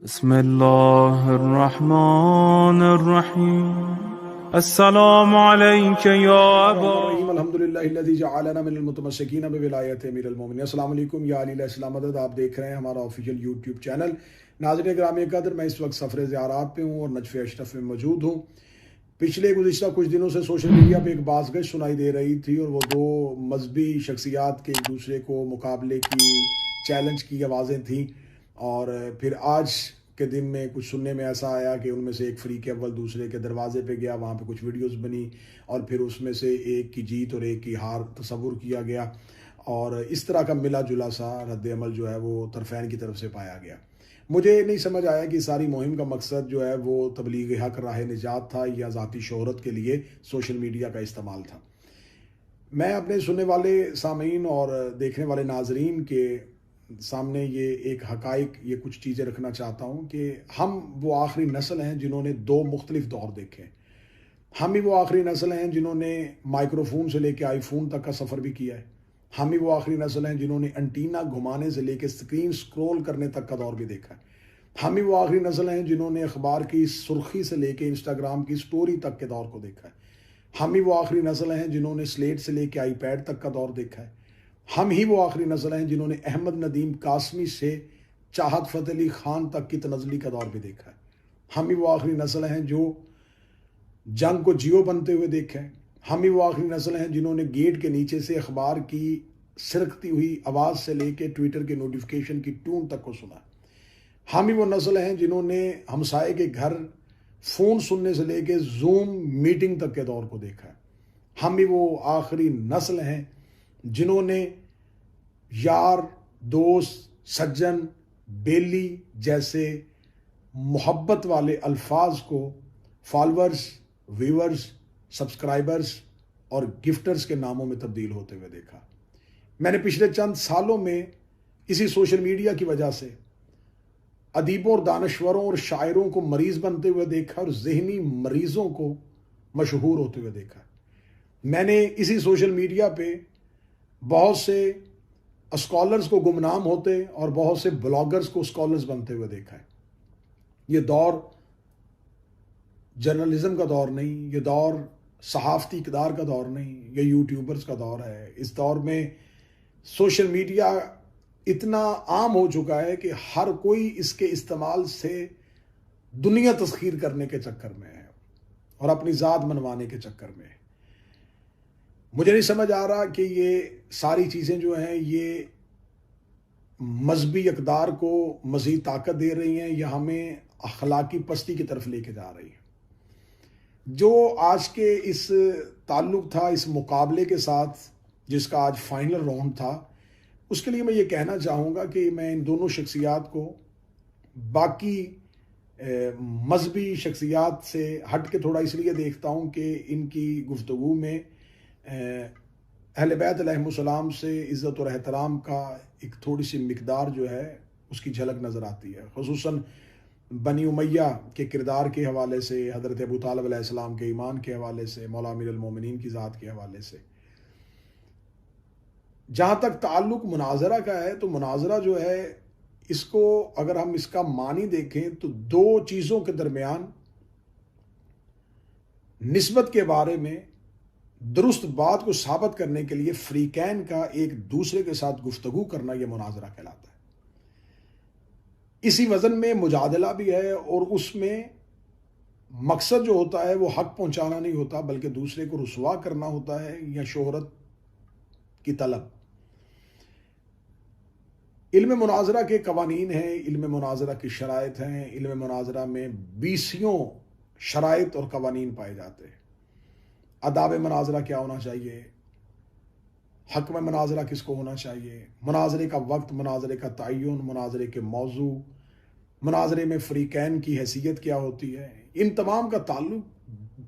بسم الله الرحمن الرحيم السلام عليك يا أبا الرحیم الحمد للہ الذی جعلنا من المتمسکین بولایت امیر المومنین۔ السلام علیکم یا علی علیہ السلام مدد۔ آپ دیکھ رہے ہیں ہمارا آفیشیل یوٹیوب چینل۔ ناظرین گرامی قدر، میں اس وقت سفر زیارات پہ ہوں اور نجف اشرف میں موجود ہوں۔ گزشتہ کچھ دنوں سے سوشل میڈیا پہ ایک باز گشت سنائی دے رہی تھی اور وہ دو مذہبی شخصیات کے ایک دوسرے کو مقابلے کی چیلنج کی آوازیں تھیں، اور پھر آج کے دن میں کچھ سننے میں ایسا آیا کہ ان میں سے ایک فریق اول دوسرے کے دروازے پہ گیا، وہاں پہ کچھ ویڈیوز بنی اور پھر اس میں سے ایک کی جیت اور ایک کی ہار تصور کیا گیا، اور اس طرح کا ملا جلا سا رد عمل جو ہے وہ طرفین کی طرف سے پایا گیا۔ مجھے نہیں سمجھ آیا کہ ساری مہم کا مقصد جو ہے وہ تبلیغ حق راہ نجات تھا یا ذاتی شہرت کے لیے سوشل میڈیا کا استعمال تھا۔ میں اپنے سننے والے سامعین اور دیکھنے والے ناظرین کے سامنے یہ ایک حقائق، یہ کچھ چیزیں رکھنا چاہتا ہوں کہ ہم وہ آخری نسل ہیں جنہوں نے دو مختلف دور دیکھے۔ ہم ہی وہ آخری نسل ہیں جنہوں نے مائکرو فون سے لے کے آئی فون تک کا سفر بھی کیا ہے۔ ہم ہی وہ آخری نسل ہیں جنہوں نے انٹینا گھمانے سے لے کے سکرین سکرول کرنے تک کا دور بھی دیکھا ہے۔ ہم ہی وہ آخری نسل ہیں جنہوں نے اخبار کی سرخی سے لے کے انسٹاگرام کی سٹوری تک کے دور کو دیکھا ہے۔ ہم ہی وہ آخری نسل ہیں جنہوں نے سلیٹ سے لے کے آئی پیڈ تک کا دور دیکھا ہے۔ ہم ہی وہ آخری نسل ہیں جنہوں نے احمد ندیم قاسمی سے چاہت فتح علی خان تک کی تنزلی کا دور بھی دیکھا ہے۔ ہم ہی وہ آخری نسل ہیں جو جنگ کو جیو بنتے ہوئے دیکھا ہے۔ ہم ہی وہ آخری نسل ہیں جنہوں نے گیٹ کے نیچے سے اخبار کی سرکتی ہوئی آواز سے لے کے ٹویٹر کے نوٹیفیکیشن کی ٹون تک کو سنا۔ ہم ہی وہ نسل ہیں جنہوں نے ہمسائے کے گھر فون سننے سے لے کے زوم میٹنگ تک کے دور کو دیکھا ہے۔ ہم ہی وہ آخری نسل ہیں جنہوں نے یار، دوست، سجن، بیلی جیسے محبت والے الفاظ کو فالورز، ویورز، سبسکرائبرز اور گفٹرز کے ناموں میں تبدیل ہوتے ہوئے دیکھا۔ میں نے پچھلے چند سالوں میں اسی سوشل میڈیا کی وجہ سے ادیبوں اور دانشوروں اور شاعروں کو مریض بنتے ہوئے دیکھا اور ذہنی مریضوں کو مشہور ہوتے ہوئے دیکھا۔ میں نے اسی سوشل میڈیا پہ بہت سے اسکالرز کو گمنام ہوتے اور بہت سے بلاگرز کو اسکالرز بنتے ہوئے دیکھا ہے۔ یہ دور جرنلزم کا دور نہیں، یہ دور صحافتی اقدار کا دور نہیں، یہ یوٹیوبرز کا دور ہے۔ اس دور میں سوشل میڈیا اتنا عام ہو چکا ہے کہ ہر کوئی اس کے استعمال سے دنیا تسخیر کرنے کے چکر میں ہے اور اپنی ذات منوانے کے چکر میں ہے۔ مجھے نہیں سمجھ آ رہا کہ یہ ساری چیزیں جو ہیں یہ مذہبی اقدار کو مزید طاقت دے رہی ہیں یا ہمیں اخلاقی پستی کی طرف لے کے جا رہی ہیں۔ جو آج کے اس تعلق تھا اس مقابلے کے ساتھ جس کا آج فائنل راؤنڈ تھا، اس کے لیے میں یہ کہنا چاہوں گا کہ میں ان دونوں شخصیات کو باقی مذہبی شخصیات سے ہٹ کے تھوڑا اس لیے دیکھتا ہوں کہ ان کی گفتگو میں اہل بیت علیہم السلام سے عزت اور احترام کا ایک تھوڑی سی مقدار جو ہے اس کی جھلک نظر آتی ہے، خصوصاً بنی امیہ کے کردار کے حوالے سے، حضرت ابو طالب علیہ السلام کے ایمان کے حوالے سے، مولا امیر المومنین کی ذات کے حوالے سے۔ جہاں تک تعلق مناظرہ کا ہے تو مناظرہ جو ہے اس کو اگر ہم اس کا معنی دیکھیں تو دو چیزوں کے درمیان نسبت کے بارے میں درست بات کو ثابت کرنے کے لیے فریقین کا ایک دوسرے کے ساتھ گفتگو کرنا یہ مناظرہ کہلاتا ہے۔ اسی وزن میں مجادلہ بھی ہے اور اس میں مقصد جو ہوتا ہے وہ حق پہنچانا نہیں ہوتا بلکہ دوسرے کو رسوا کرنا ہوتا ہے یا شہرت کی طلب۔ علم مناظرہ کے قوانین ہیں، علم مناظرہ کی شرائط ہیں، علم مناظرہ میں 20 شرائط اور قوانین پائے جاتے ہیں۔ آداب مناظرہ کیا ہونا چاہیے، حق میں مناظرہ کس کو ہونا چاہیے، مناظرے کا وقت، مناظرے کا تعین، مناظرے کے موضوع، مناظرے میں فریقین کی حیثیت کیا ہوتی ہے، ان تمام کا تعلق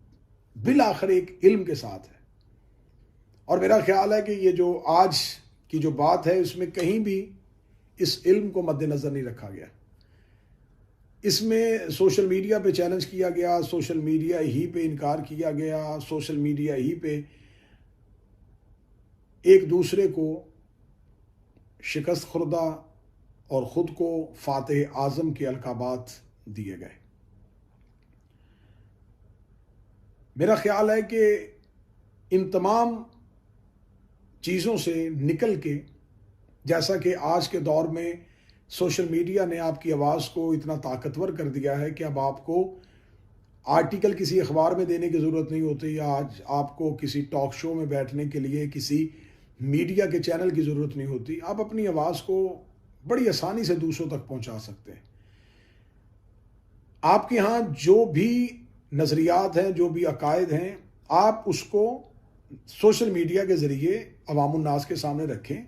بالآخر ایک علم کے ساتھ ہے۔ اور میرا خیال ہے کہ یہ جو آج کی جو بات ہے اس میں کہیں بھی اس علم کو مد نظر نہیں رکھا گیا۔ اس میں سوشل میڈیا پہ چیلنج کیا گیا، سوشل میڈیا ہی پہ انکار کیا گیا، سوشل میڈیا ہی پہ ایک دوسرے کو شکست خوردہ اور خود کو فاتح اعظم کے القابات دیے گئے۔ میرا خیال ہے کہ ان تمام چیزوں سے نکل کے، جیسا کہ آج کے دور میں سوشل میڈیا نے آپ کی آواز کو اتنا طاقتور کر دیا ہے کہ اب آپ کو آرٹیکل کسی اخبار میں دینے کی ضرورت نہیں ہوتی، یا آج آپ کو کسی ٹاک شو میں بیٹھنے کے لیے کسی میڈیا کے چینل کی ضرورت نہیں ہوتی۔ آپ اپنی آواز کو بڑی آسانی سے دوسروں تک پہنچا سکتے ہیں۔ آپ کے ہاں جو بھی نظریات ہیں، جو بھی عقائد ہیں، آپ اس کو سوشل میڈیا کے ذریعے عوام الناس کے سامنے رکھیں،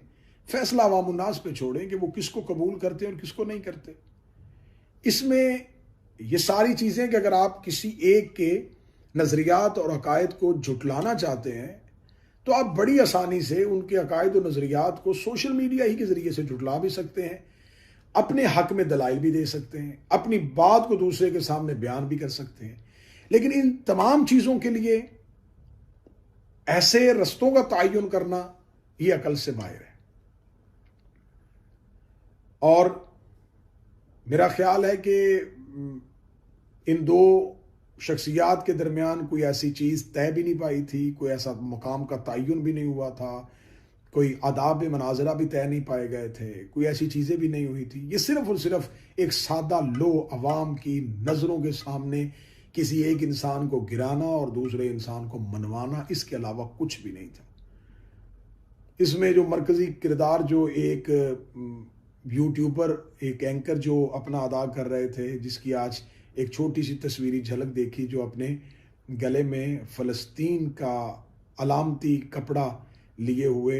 فیصلہ عوام الناس پہ چھوڑیں کہ وہ کس کو قبول کرتے ہیں اور کس کو نہیں کرتے۔ اس میں یہ ساری چیزیں کہ اگر آپ کسی ایک کے نظریات اور عقائد کو جھٹلانا چاہتے ہیں تو آپ بڑی آسانی سے ان کے عقائد و نظریات کو سوشل میڈیا ہی کے ذریعے سے جھٹلا بھی سکتے ہیں، اپنے حق میں دلائل بھی دے سکتے ہیں، اپنی بات کو دوسرے کے سامنے بیان بھی کر سکتے ہیں۔ لیکن ان تمام چیزوں کے لیے ایسے رستوں کا تعین کرنا یہ عقل سے باہر ہے۔ اور میرا خیال ہے کہ ان دو شخصیات کے درمیان کوئی ایسی چیز طے بھی نہیں پائی تھی، کوئی ایسا مقام کا تعین بھی نہیں ہوا تھا، کوئی آداب مناظرہ بھی طے نہیں پائے گئے تھے، کوئی ایسی چیزیں بھی نہیں ہوئی تھی۔ یہ صرف اور صرف ایک سادہ لو عوام کی نظروں کے سامنے کسی ایک انسان کو گرانا اور دوسرے انسان کو منوانا، اس کے علاوہ کچھ بھی نہیں تھا۔ اس میں جو مرکزی کردار جو ایک یوٹیوبر، ایک اینکر جو اپنا ادا کر رہے تھے، جس کی آج ایک چھوٹی سی تصویری جھلک دیکھی، جو اپنے گلے میں فلسطین کا علامتی کپڑا لیے ہوئے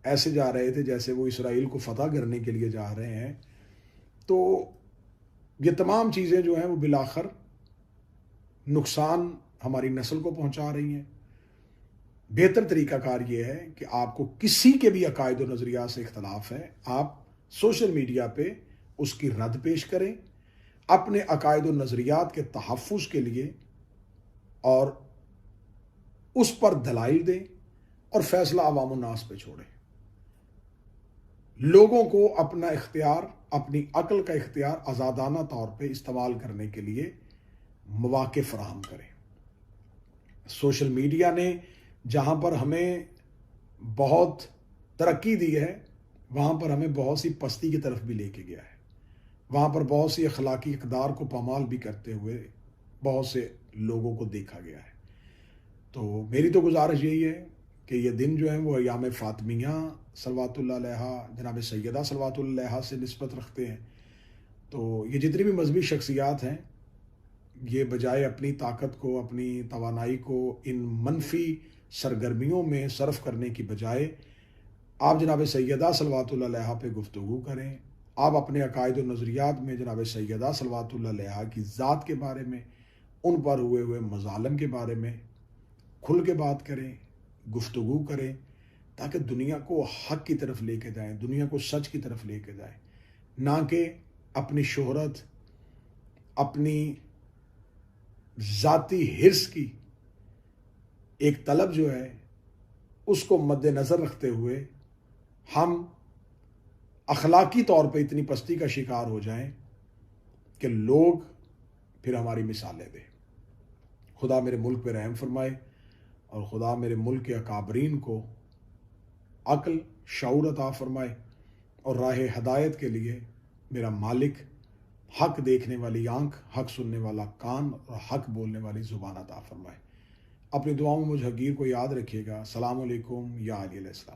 ایسے جا رہے تھے جیسے وہ اسرائیل کو فتح کرنے کے لیے جا رہے ہیں۔ تو یہ تمام چیزیں جو ہیں وہ بالآخر نقصان ہماری نسل کو پہنچا رہی ہیں۔ بہتر طریقہ کار یہ ہے کہ آپ کو کسی کے بھی عقائد و نظریات سے اختلاف ہے، آپ سوشل میڈیا پہ اس کی رد پیش کریں، اپنے عقائد و نظریات کے تحفظ کے لیے، اور اس پر دلائل دیں اور فیصلہ عوام الناس پہ چھوڑیں۔ لوگوں کو اپنا اختیار، اپنی عقل کا اختیار آزادانہ طور پہ استعمال کرنے کے لیے مواقع فراہم کریں۔ سوشل میڈیا نے جہاں پر ہمیں بہت ترقی دی ہے، وہاں پر ہمیں بہت سی پستی کی طرف بھی لے کے گیا ہے، وہاں پر بہت سی اخلاقی اقدار کو پامال بھی کرتے ہوئے بہت سے لوگوں کو دیکھا گیا ہے۔ تو میری تو گزارش یہی ہے کہ یہ دن جو ہیں وہ ایام فاطمیہ صلوات اللہ علیہا، جناب سیدہ صلوات اللہ علیہا سے نسبت رکھتے ہیں۔ تو یہ جتنی بھی مذہبی شخصیات ہیں، یہ بجائے اپنی طاقت کو، اپنی توانائی کو ان منفی سرگرمیوں میں صرف کرنے کی بجائے آپ جناب سیدہ صلوات اللہ علیہا پہ گفتگو کریں، آپ اپنے عقائد و نظریات میں جناب سیدہ صلوات اللہ علیہا کی ذات کے بارے میں، ان پر ہوئے مظالم کے بارے میں کھل کے بات کریں، گفتگو کریں، تاکہ دنیا کو حق کی طرف لے کے جائیں، دنیا کو سچ کی طرف لے کے جائیں، نہ کہ اپنی شہرت، اپنی ذاتی حرص کی ایک طلب جو ہے اس کو مد نظر رکھتے ہوئے ہم اخلاقی طور پہ اتنی پستی کا شکار ہو جائیں کہ لوگ پھر ہماری مثالیں دیں۔ خدا میرے ملک پہ رحم فرمائے، اور خدا میرے ملک کے اکابرین کو عقل، شعور عطا فرمائے، اور راہ ہدایت کے لیے میرا مالک حق دیکھنے والی آنکھ، حق سننے والا کان اور حق بولنے والی زبان عطا فرمائے۔ اپنی دعاؤں میں مجھ حقیر کو یاد رکھیے گا۔ السلام علیکم یا علیہ السلام۔